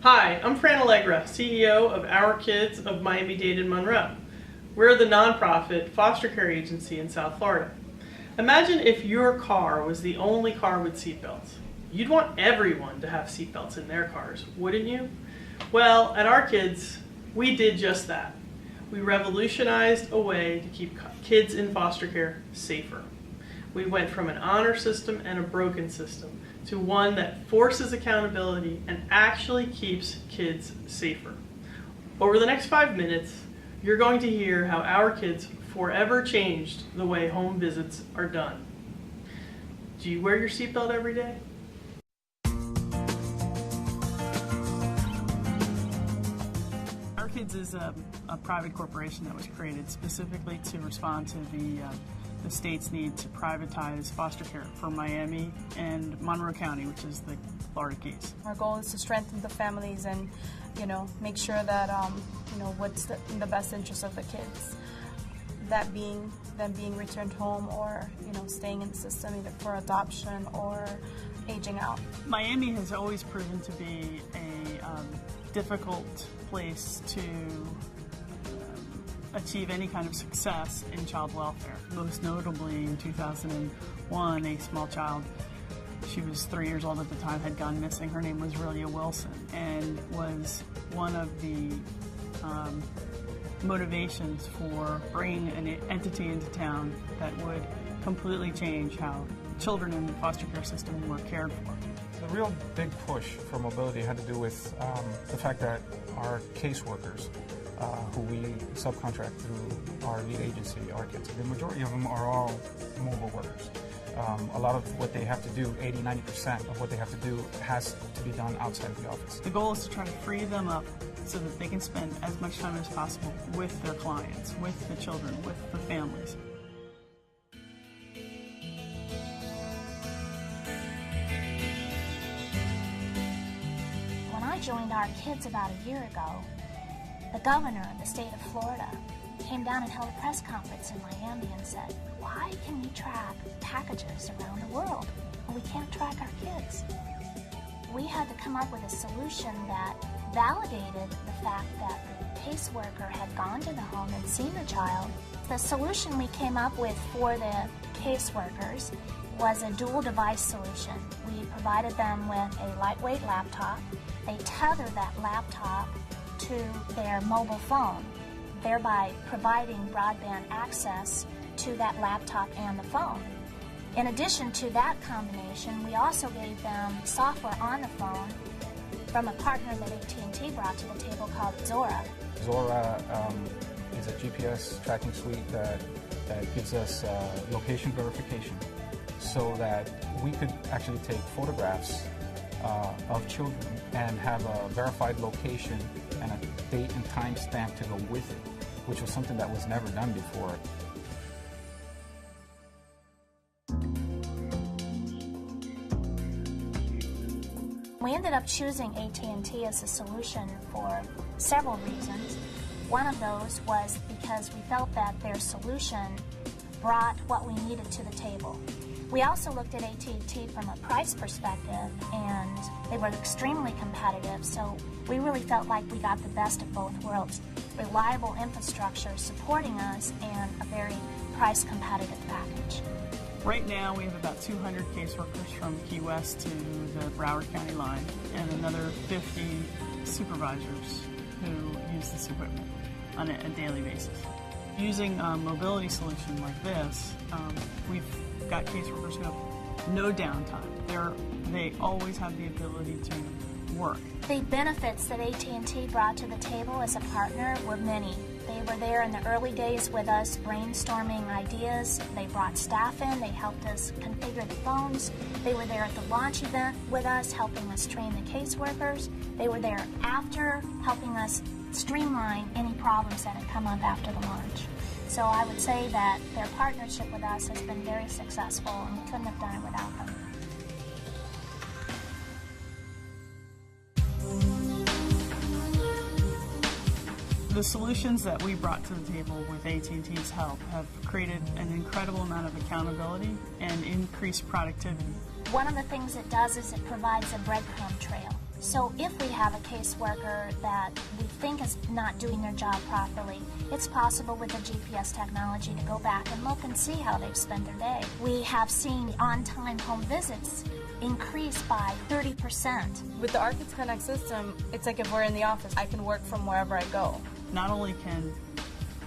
Hi, I'm Fran Allegra, CEO of Our Kids of Miami-Dade and Monroe. We're the nonprofit foster care agency in South Florida. Imagine if your car was the only car with seatbelts. You'd want everyone to have seatbelts in their cars, wouldn't you? Well, at Our Kids, we did just that. We revolutionized a way to keep kids in foster care safer. We went from an honor system and a broken system to one that forces accountability and actually keeps kids safer. Over the next 5 minutes, you're going to hear how Our Kids forever changed the way home visits are done. Do you wear your seatbelt every day? Our Kids is a private corporation that was created specifically to respond to the state's need to privatize foster care for Miami and Monroe County, which is the Florida Keys. Our goal is to strengthen the families and, make sure that, what's in the best interest of the kids. That being them being returned home or, staying in the system either for adoption or aging out. Miami has always proven to be a difficult place to achieve any kind of success in child welfare. Most notably in 2001, a small child, she was 3 years old at the time, had gone missing. Her name was Relia Wilson and was one of the motivations for bringing an entity into town that would completely change how children in the foster care system were cared for. The real big push for mobility had to do with the fact that our caseworkers, who we subcontract through our lead agency, Our Kids, the majority of them are all mobile workers. A lot of what they have to do, 80–90% of what they have to do, has to be done outside of the office. The goal is to try to free them up so that they can spend as much time as possible with their clients, with the children, with the families. When I joined Our Kids about a year ago, the governor of the state of Florida came down and held a press conference in Miami and said, "Why can we track packages around the world when we can't track our kids?" We had to come up with a solution that validated the fact that the caseworker had gone to the home and seen the child. The solution we came up with for the caseworkers was a dual device solution. We provided them with a lightweight laptop. They tethered that laptop to their mobile phone, thereby providing broadband access to that laptop and the phone. In addition to that combination, we also gave them software on the phone from a partner that AT&T brought to the table called Zora. Zora is a GPS tracking suite that gives us location verification so that we could actually take photographs of children and have a verified location and a date and time stamp to go with it, which was something that was never done before. We ended up choosing AT&T as a solution for several reasons. One of those was because we felt that their solution brought what we needed to the table. We also looked at AT&T from a price perspective, and they were extremely competitive, so we really felt like we got the best of both worlds. Reliable infrastructure supporting us and a very price competitive package. Right now we have about 200 caseworkers from Key West to the Broward County line and another 50 supervisors who use this equipment on a daily basis. Using a mobility solution like this, we've got caseworkers who have no downtime. They always have the ability to work. The benefits that AT&T brought to the table as a partner were many. They were there in the early days with us brainstorming ideas. They brought staff in. They helped us configure the phones. They were there at the launch event with us, helping us train the caseworkers. They were there after, helping us streamline any problems that had come up after the launch. So I would say that their partnership with us has been very successful, and we couldn't have done it without them. The solutions that we brought to the table with AT&T's help have created an incredible amount of accountability and increased productivity. One of the things it does is it provides a breadcrumb trail. So if we have a caseworker that we think is not doing their job properly, it's possible with the GPS technology to go back and look and see how they've spent their day. We have seen on-time home visits increase by 30%. With the Our Kids Connect system, it's like if we're in the office, I can work from wherever I go. Not only can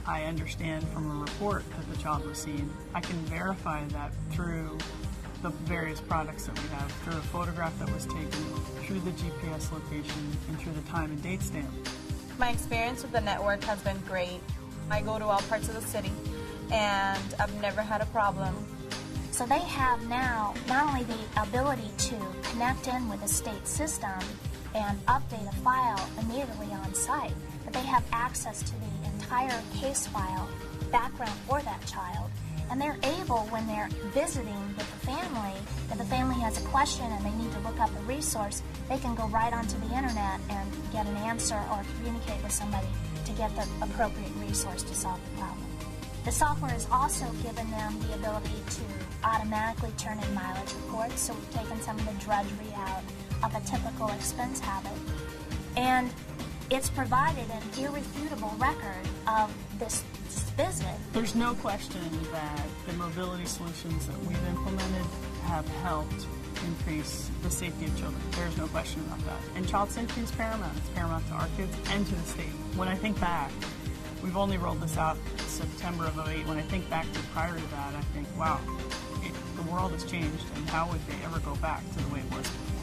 I understand from a report that the child was seen, I can verify that through the various products that we have, through a photograph that was taken, through the GPS location, and through the time and date stamp. My experience with the network has been great. I go to all parts of the city, and I've never had a problem. So they have now not only the ability to connect in with the state system and update a file immediately on site, but they have access to the entire case file background for that child. And they're able, when they're visiting with the family, if the family has a question and they need to look up a resource, they can go right onto the internet and get an answer or communicate with somebody to get the appropriate resource to solve the problem. The software has also given them the ability to automatically turn in mileage reports, so we've taken some of the drudgery out of a typical expense habit. And it's provided an irrefutable record of this visit. There's no question that the mobility solutions that we've implemented have helped increase the safety of children. There's no question about that. And child safety is paramount. It's paramount to our kids and to the state. When I think back, we've only rolled this out September of '08. When I think back to prior to that, I think, wow, the world has changed, and how would they ever go back to the way it was before?